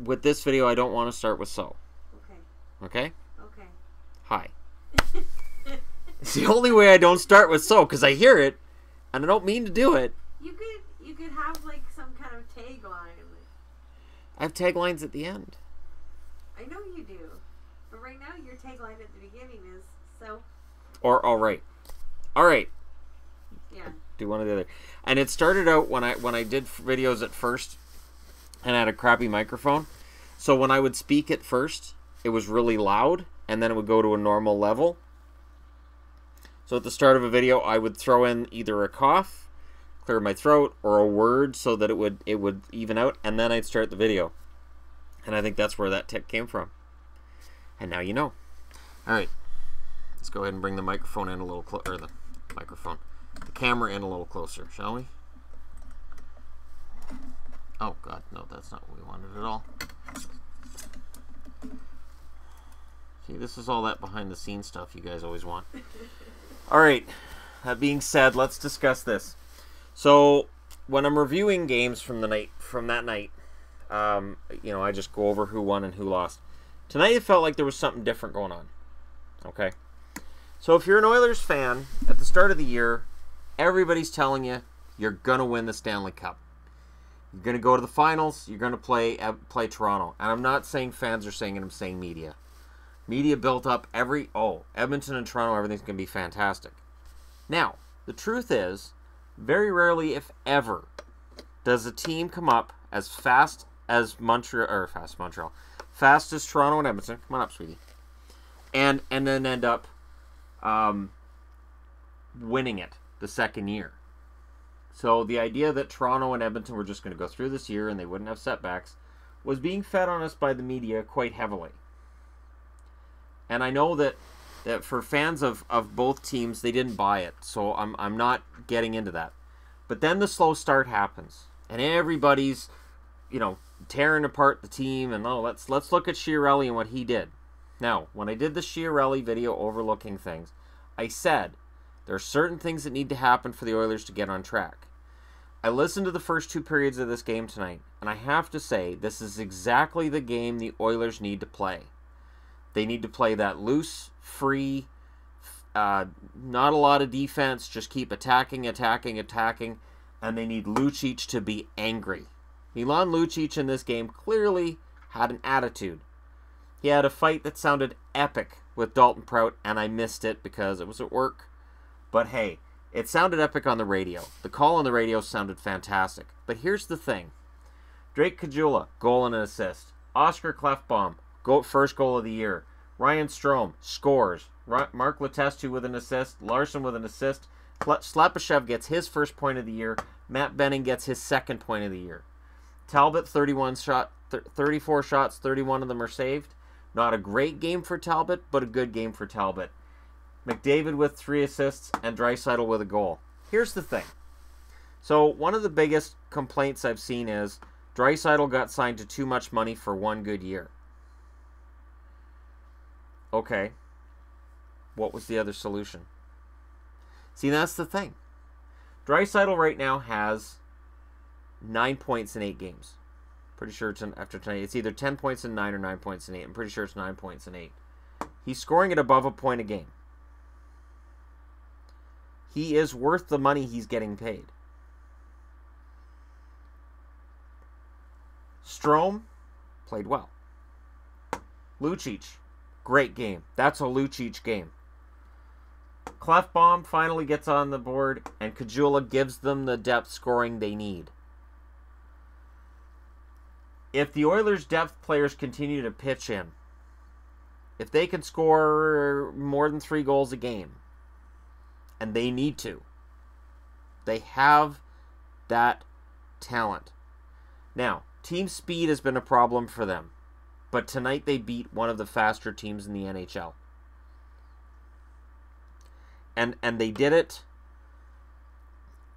with this video, I don't want to start with so. Okay. Okay? Okay. Hi. It's the only way I don't start with so, because I hear it, and I don't mean to do it. You could have like some kind of tagline. I have taglines at the end. I know you do, but right now your tagline at the beginning is so. Or all right. All right. Yeah. Do one or the other. And it started out when I did videos at first, and I had a crappy microphone. So when I would speak at first, it was really loud, and then it would go to a normal level. So at the start of a video, I would throw in either a cough, clear my throat, or a word so that it would even out, and then I'd start the video. And I think that's where that tick came from. And now you know. All right, let's go ahead and bring the microphone in a little closer, the camera in a little closer, shall we? Oh God, no, that's not what we wanted at all. See, this is all that behind the scenes stuff you guys always want. All right, that being said, let's discuss this. So when I'm reviewing games from that night, you know, I just go over who won and who lost. Tonight it felt like there was something different going on. Okay, so if you're an Oilers fan, at the start of the year, everybody's telling you you're gonna win the Stanley Cup. You're gonna go to the finals. You're gonna play Toronto. And I'm not saying fans are saying it. I'm saying media. Media built up Edmonton and Toronto, everything's going to be fantastic. Now, the truth is, very rarely, if ever, does a team come up as fast as Toronto and Edmonton. Come on up, sweetie. And then end up winning it the second year. So the idea that Toronto and Edmonton were just going to go through this year and they wouldn't have setbacks was being fed on us by the media quite heavily. And I know that for fans of both teams, they didn't buy it. So I'm not getting into that. But then the slow start happens. And everybody's, you know, tearing apart the team. And let's look at Chiarelli and what he did. Now, when I did the Chiarelli video overlooking things, I said there are certain things that need to happen for the Oilers to get on track. I listened to the first 2 periods of this game tonight. And I have to say, this is exactly the game the Oilers need to play. They need to play that loose, free, not a lot of defense, just keep attacking, and they need Lucic to be angry. Milan Lucic in this game clearly had an attitude. He had a fight that sounded epic with Dalton Prout, and I missed it because it was at work. But hey, it sounded epic on the radio. The call on the radio sounded fantastic. But here's the thing. Drake Caggiula, goal and an assist. Oscar Klefbom, first goal of the year. Ryan Strome scores. Mark Letestu with an assist. Larson with an assist. Slepyshev gets his first point of the year. Matt Benning gets his second point of the year. Talbot, 34 shots, 31 of them are saved. Not a great game for Talbot, but a good game for Talbot. McDavid with 3 assists and Draisaitl with a goal. Here's the thing. So one of the biggest complaints I've seen is Draisaitl got signed to too much money for 1 good year. Okay. What was the other solution? See, that's the thing. Draisaitl right now has 9 points in 8 games. Pretty sure it's after tonight. It's either 10 points in 9 or 9 points in 8. I'm pretty sure it's 9 points in 8. He's scoring at above a point a game. He is worth the money he's getting paid. Strome played well. Lucic, great game. That's a Lucic game. Klefbom finally gets on the board, and Caggiula gives them the depth scoring they need. If the Oilers' depth players continue to pitch in, if they can score more than 3 goals a game, and they need to, they have that talent. Now, team speed has been a problem for them, but tonight they beat one of the faster teams in the NHL. And they did it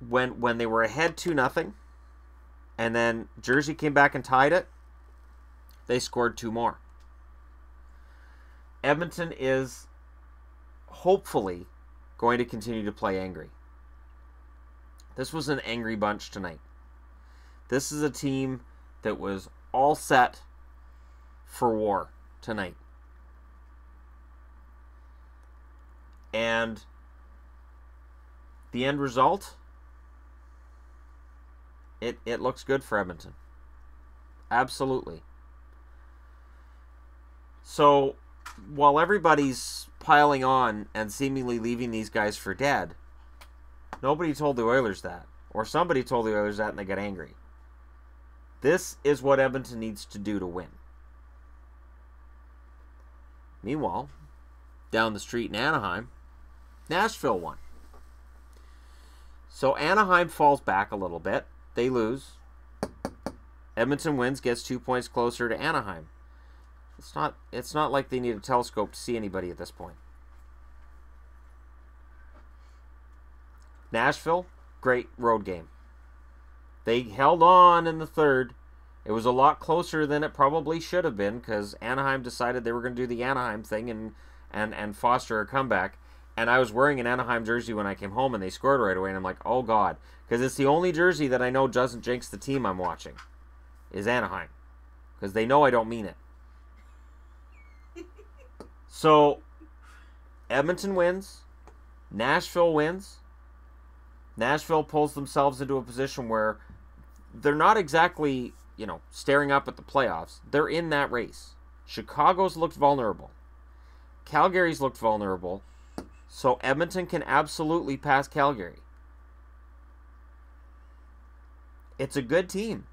when they were ahead 2-0, and then Jersey came back and tied it. They scored 2 more. Edmonton is hopefully going to continue to play angry. This was an angry bunch tonight. This is a team that was all set for war tonight. And the end result, it looks good for Edmonton. Absolutely. So, while everybody's piling on and seemingly leaving these guys for dead, nobody told the Oilers that. Or somebody told the Oilers that and they got angry. This is what Edmonton needs to do to win. Meanwhile, down the street in Anaheim, Nashville won. So Anaheim falls back a little bit. They lose. Edmonton wins, gets 2 points closer to Anaheim. It's not like they need a telescope to see anybody at this point. Nashville, great road game. They held on in the third. It was a lot closer than it probably should have been because Anaheim decided they were going to do the Anaheim thing and foster a comeback. And I was wearing an Anaheim jersey when I came home and they scored right away. And I'm like, oh God. Because it's the only jersey that I know doesn't jinx the team I'm watching. Is Anaheim. Because they know I don't mean it. So, Edmonton wins. Nashville wins. Nashville pulls themselves into a position where they're not exactly, staring up at the playoffs. They're in that race. Chicago's looked vulnerable. Calgary's looked vulnerable. So Edmonton can absolutely pass Calgary. It's a good team.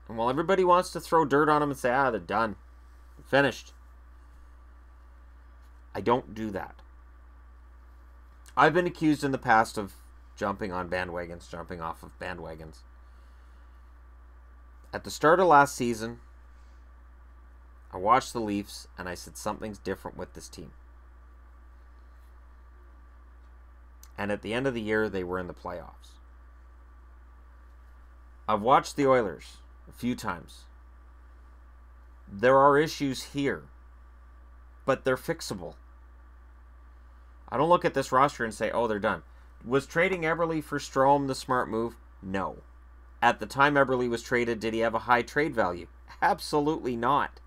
And while everybody wants to throw dirt on them and say, they're done. They're finished. I don't do that. I've been accused in the past of jumping on bandwagons, jumping off of bandwagons. At the start of last season, I watched the Leafs and I said something's different with this team. And at the end of the year, they were in the playoffs. I've watched the Oilers a few times. There are issues here, but they're fixable. I don't look at this roster and say, they're done. Was trading Eberle for Strome the smart move? No. At the time Eberle was traded, did he have a high trade value? Absolutely not.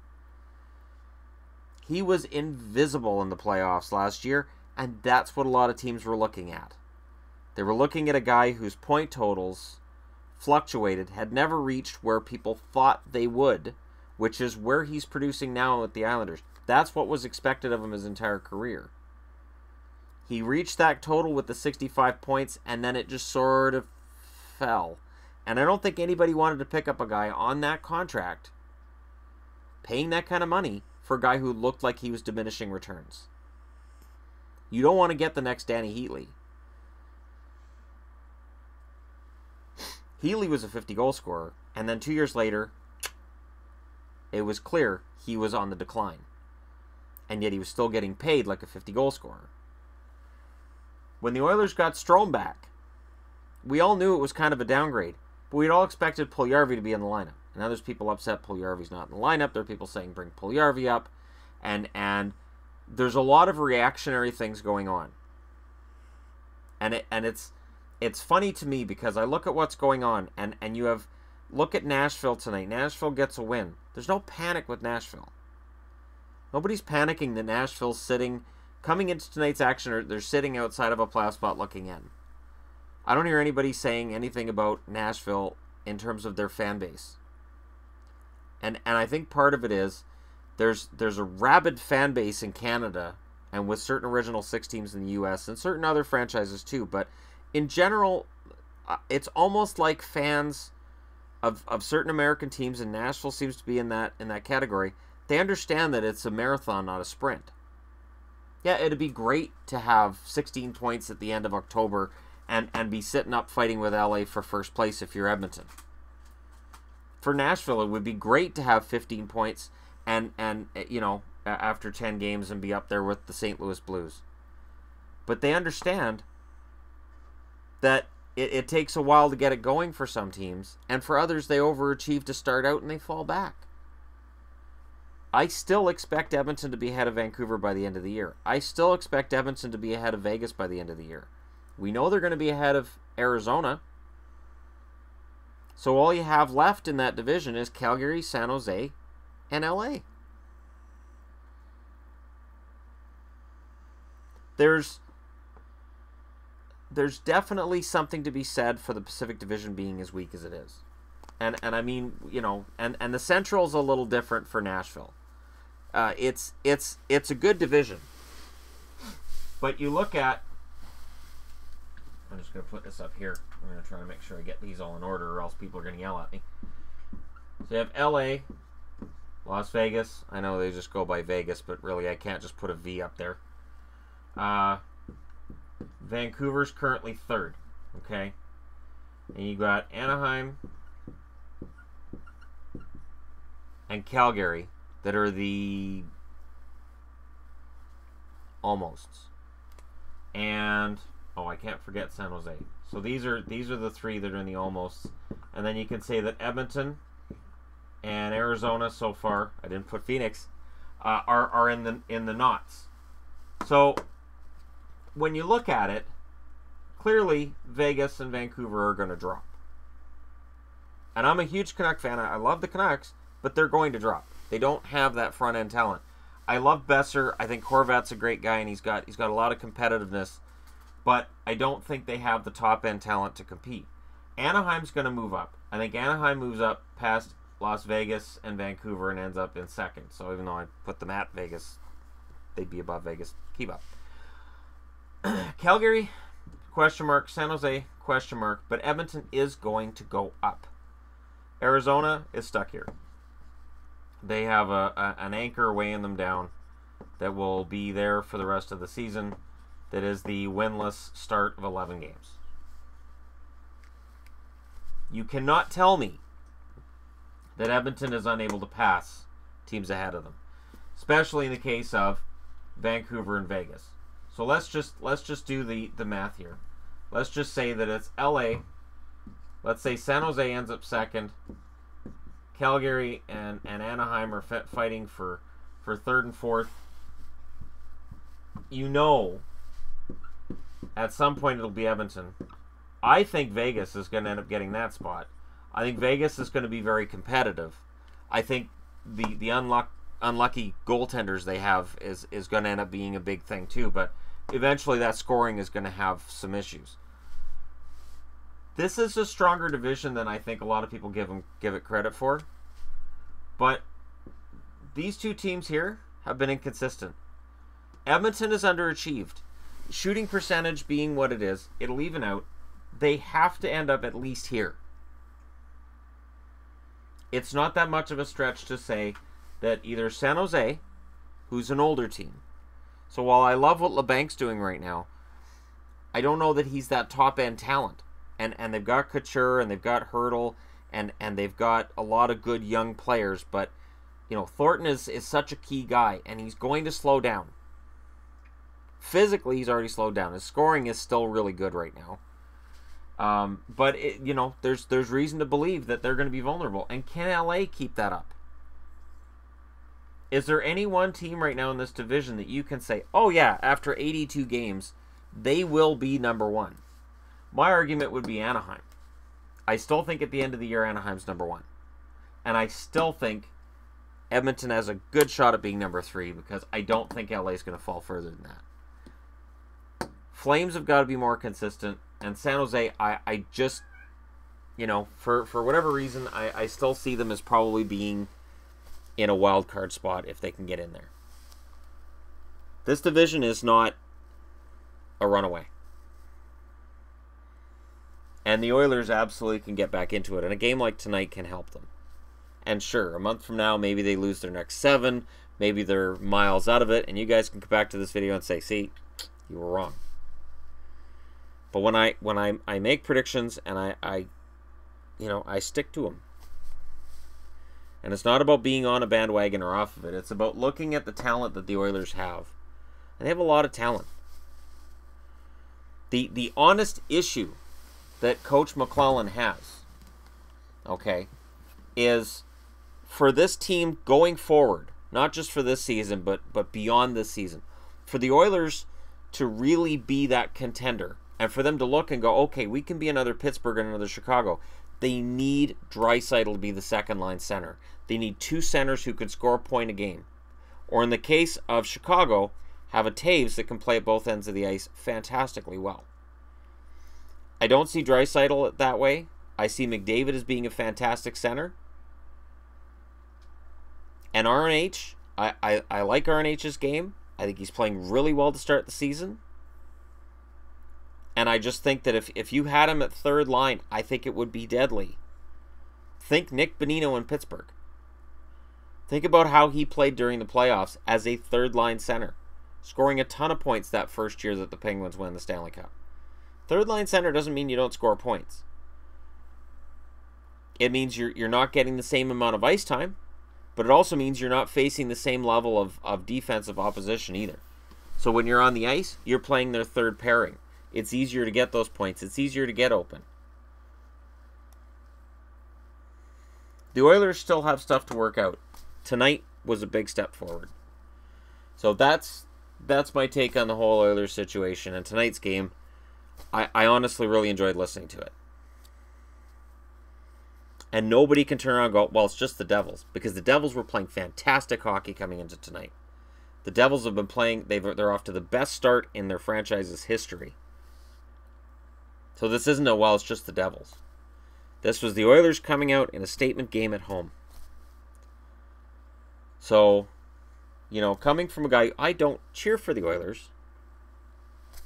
He was invisible in the playoffs last year, and that's what a lot of teams were looking at. They were looking at a guy whose point totals fluctuated, had never reached where people thought they would, which is where he's producing now with the Islanders. That's what was expected of him his entire career. He reached that total with the 65 points, and then it just sort of fell. And I don't think anybody wanted to pick up a guy on that contract, paying that kind of money, for a guy who looked like he was diminishing returns. You don't want to get the next Danny Heatley. Heatley was a 50-goal scorer, and then 2 years later, it was clear he was on the decline. And yet he was still getting paid like a 50-goal scorer. When the Oilers got Strome back, we all knew it was kind of a downgrade, but we'd all expected Puljujarvi to be in the lineup. And now there's people upset Puljujarvi's not in the lineup. There are people saying bring Puljujarvi up. And there's a lot of reactionary things going on. And it's funny to me because I look at what's going on and you have look at Nashville tonight. Nashville gets a win. There's no panic with Nashville. Nobody's panicking that Nashville's coming into tonight's action, or they're sitting outside of a playoff spot looking in. I don't hear anybody saying anything about Nashville in terms of their fan base. And I think part of it is there's a rabid fan base in Canada and with certain Original Six teams in the U.S. and certain other franchises too. But in general, it's almost like fans of certain American teams, and Nashville seems to be in that category. They understand that it's a marathon, not a sprint. Yeah, it'd be great to have 16 points at the end of October and be sitting up fighting with LA for first place if you're Edmonton. For Nashville, it would be great to have 15 points and after 10 games and be up there with the St. Louis Blues. But they understand that it takes a while to get it going for some teams, and for others, they overachieve to start out and they fall back. I still expect Edmonton to be ahead of Vancouver by the end of the year. I still expect Edmonton to be ahead of Vegas by the end of the year. We know they're going to be ahead of Arizona. So all you have left in that division is Calgary, San Jose, and LA. There's definitely something to be said for the Pacific Division being as weak as it is. And I mean, you know, and the Central's a little different for Nashville. It's a good division. But you look at, I'm just going to put this up here. I'm going to try to make sure I get these all in order, or else people are going to yell at me. So you have LA, Las Vegas. I know they just go by Vegas, but really I can't just put a V up there. Vancouver's currently third. Okay. And you got Anaheim and Calgary that are the almosts. And I can't forget San Jose. So these are the three that are in the almosts. And then you can say that Edmonton and Arizona so far, I didn't put Phoenix, are in the knots. So when you look at it, clearly Vegas and Vancouver are going to drop. And I'm a huge Canuck fan. I love the Canucks, but they're going to drop. They don't have that front end talent. I love Besser. I think Horvat's a great guy, and he's got a lot of competitiveness. But I don't think they have the top end talent to compete. Anaheim's going to move up. I think Anaheim moves up past Las Vegas and Vancouver and ends up in second. So even though I put them at Vegas, they'd be above Vegas. Keep up. Calgary, question mark. San Jose, question mark. But Edmonton is going to go up. Arizona is stuck here. They have an anchor weighing them down that will be there for the rest of the season. That is the winless start of 11 games. You cannot tell me that Edmonton is unable to pass teams ahead of them, especially in the case of Vancouver and Vegas. So let's just do the math here. Let's just say that it's LA. Let's say San Jose ends up second. Calgary and Anaheim are fighting for third and fourth. You know, at some point it'll be Edmonton. I think Vegas is going to end up getting that spot. I think Vegas is going to be very competitive. I think the unlucky goaltenders they have is going to end up being a big thing too. But eventually that scoring is going to have some issues. This is a stronger division than I think a lot of people give it credit for. But these two teams here have been inconsistent. Edmonton is underachieved. Shooting percentage being what it is, it'll even out. They have to end up at least here. It's not that much of a stretch to say that either San Jose, who's an older team, so while I love what LeBank's doing right now, I don't know that he's that top-end talent. And they've got Couture, and they've got Hurdle, and they've got a lot of good young players, but you know, Thornton is such a key guy, and he's going to slow down. Physically, he's already slowed down. His scoring is still really good right now. But there's reason to believe that they're going to be vulnerable. And can LA keep that up? Is there any one team right now in this division that you can say, oh yeah, after 82 games, they will be number one? My argument would be Anaheim. I still think at the end of the year, Anaheim's number one. And I still think Edmonton has a good shot at being number three because I don't think LA is going to fall further than that. Flames have got to be more consistent. And San Jose, I just, for whatever reason, I still see them as probably being in a wild card spot if they can get in there. This division is not a runaway. And the Oilers absolutely can get back into it. And a game like tonight can help them. And sure, a month from now, maybe they lose their next 7. Maybe they're miles out of it. And you guys can come back to this video and say, see, you were wrong. But when I make predictions and I stick to them. And it's not about being on a bandwagon or off of it. It's about looking at the talent that the Oilers have. And they have a lot of talent. The honest issue that Coach McClellan has, okay, is for this team going forward, not just for this season, but beyond this season, for the Oilers to really be that contender, and for them to look and go, okay, we can be another Pittsburgh and another Chicago, they need Draisaitl to be the second-line center. They need two centers who could score a point a game. Or in the case of Chicago, have a Taves that can play at both ends of the ice fantastically well. I don't see Draisaitl that way. I see McDavid as being a fantastic center. And RNH, I like RNH's game. I think he's playing really well to start the season. And I just think that if you had him at third line, I think it would be deadly. Think Nick Bonino in Pittsburgh. Think about how he played during the playoffs as a third line center, scoring a ton of points that first year that the Penguins won the Stanley Cup. Third line center doesn't mean you don't score points. It means you're not getting the same amount of ice time, but it also means you're not facing the same level of defensive opposition either. So when you're on the ice, you're playing their third pairing. It's easier to get those points. It's easier to get open. The Oilers still have stuff to work out. Tonight was a big step forward. So that's my take on the whole Oilers situation. And tonight's game, I honestly really enjoyed listening to it. And nobody can turn around and go, well, it's just the Devils. Because the Devils were playing fantastic hockey coming into tonight. The Devils have been playing, they're off to the best start in their franchise's history. So this isn't a, well, it's just the Devils. This was the Oilers coming out in a statement game at home. So, coming from a guy, I don't cheer for the Oilers. I'm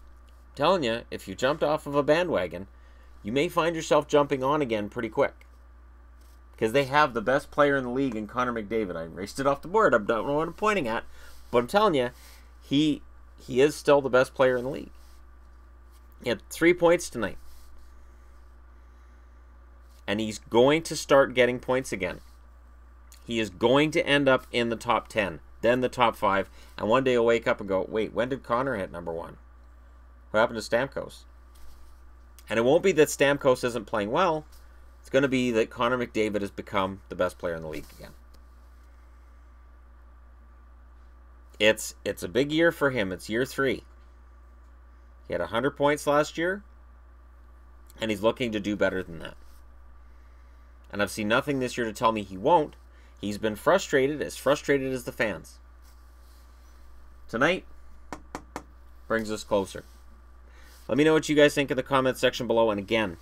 telling you, if you jumped off of a bandwagon, you may find yourself jumping on again pretty quick. Because they have the best player in the league in Connor McDavid. I erased it off the board. I don't know what I'm pointing at. But I'm telling you, he is still the best player in the league. He had 3 points tonight. And he's going to start getting points again. He is going to end up in the top 10, then the top 5, and one day he'll wake up and go, wait, when did Connor hit number 1? What happened to Stamkos? And it won't be that Stamkos isn't playing well. It's going to be that Connor McDavid has become the best player in the league again. It's a big year for him. It's year 3. He had 100 points last year, and he's looking to do better than that. And I've seen nothing this year to tell me he won't. He's been frustrated as the fans. Tonight brings us closer. Let me know what you guys think in the comments section below. And again,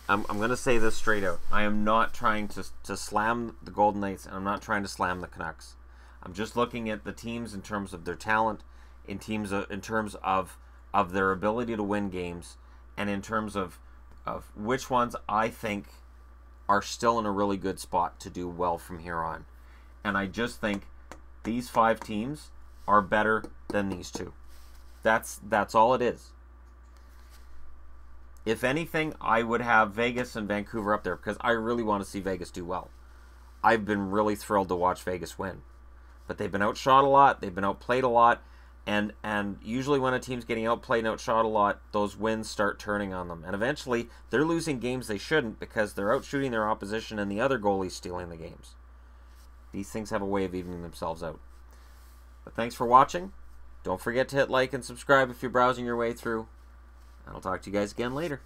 I'm going to say this straight out. I am not trying to slam the Golden Knights, and I'm not trying to slam the Canucks. I'm just looking at the teams in terms of their talent, in terms of their ability to win games, and in terms of which ones I think are still in a really good spot to do well from here on. And I just think these 5 teams are better than these 2. That's all it is. If anything, I would have Vegas and Vancouver up there because I really want to see Vegas do well. I've been really thrilled to watch Vegas win. But they've been outshot a lot, they've been outplayed a lot, and usually when a team's getting outplayed and outshot a lot, those wins start turning on them. And eventually, they're losing games they shouldn't because they're outshooting their opposition and the other goalie's stealing the games. These things have a way of evening themselves out. But thanks for watching. Don't forget to hit like and subscribe if you're browsing your way through. And I'll talk to you guys again later.